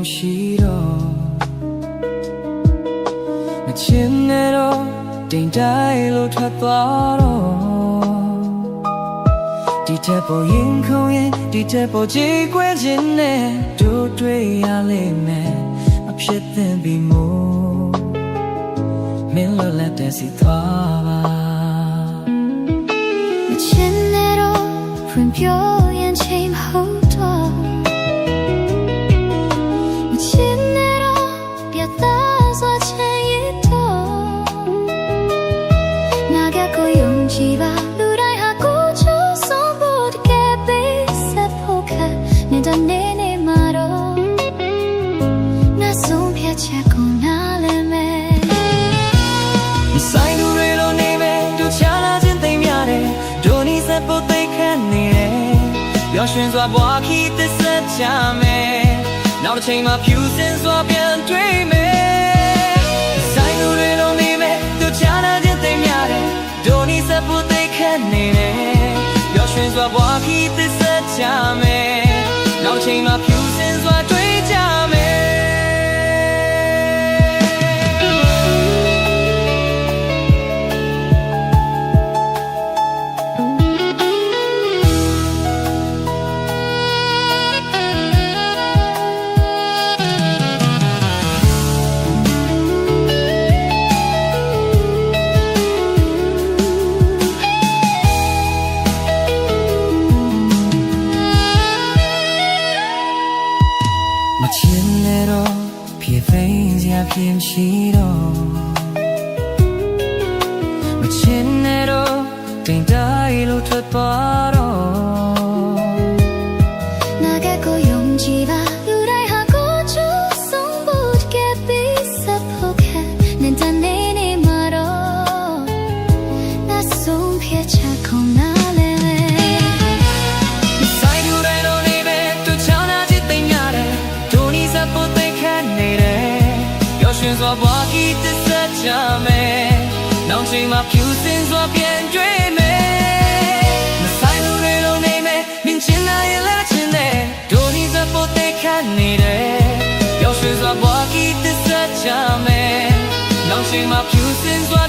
မရှိတော့မချင်နဲ့တော့တိမ်တိုင်းလို့ထွက်သွားတော့ဒီထက်ပေါ်ရင်ခုံရင်ဒီထက်ပေါ်ကြည်ကွယ်ခြင်းနဲ့တို့တွေ့ရလိမ့်မယ်မဖြစ်သင့်ပြီမို့မင်းလိုလက်တဲ့စီသွားပါမချင်နဲ့တော့ဖွင့်ပြောရင်ချိန်မဟုတ်တော့မချင်နဲ့တော့ပြတ်သားစွာချင်ရတော့နာကကိုယုံကြည်ပါလူတိုင်းဟာကိုချူဆုံးဖို့တကယ်ပေးဆက်ဖို့ခက်နေတဲ့နေမှာတော့ငါဆုံးဖြတ်ချက်ကိုနားလည်မယ်ဆိုင်လူတွေလိုနေမယ်တို့ချလာခြင်းသိမ်းရတယ်တို့နီးစပ်ဖို့သိခန့်နေတယ်ပျော်ရွှင်စွာဘွားခီးသစ္စာချမယ်နောက်တစ်ချိန်မှာဖြူစင်စွာပြန်တွေ့မယ်ဆိုင်လူတွေလိုနေမယ်တို့ချလာခြင်းသိမ်းရတယ်တို့နီးစပ်ဖို့သိခန့်နေတယ်ပျော်ရွှင်စွာဘွားခီးသစ္စာချမယ်နောက်တစ်ချိန်မှာဖြူစင်စွာတွေ့ကြမယ်မချင်နဲ့တော့ဖြစ်သိမ်းစရာဖြစ်ရှိတော့မချင်နဲ့တော့တိမ်တိုင်းလို့ထွက်သွားတော့နာကကိုယုံကြည်ပါလူတိုင်းဟာကိုချူဆုံးဖို့တကယ်ပေးဆက်ဖို့ခက်နေတဲ့နေမှာတော့ငါဆုံးဖြတ်ချက်ကိုနားလည်မယ်ဆိုင်လူတွေလိုနေပဲသူချောင်းလာခြင်းသိမ်းရတယ်တို့နီးစပ်ဖို့သိခန့်နေတယ်ပျော်ရွှင်စွာဘွားခီးသစ္စာချမယ်နောက်ချိန်မှာဖြူစင်စွာပြန်တွေ့မယ်မဆိုင်လူတွေလိုနေမယ်မြင်ချင်တာရဲ့လက်ချင်တဲ့တို့နီးစပ်ဖို့သိခန့်နေတယ်ပျော်ရွှင်စွာဘွားခီးသစ္စာချမယ်နောက်ချိန်မှာဖြူစင်စွာ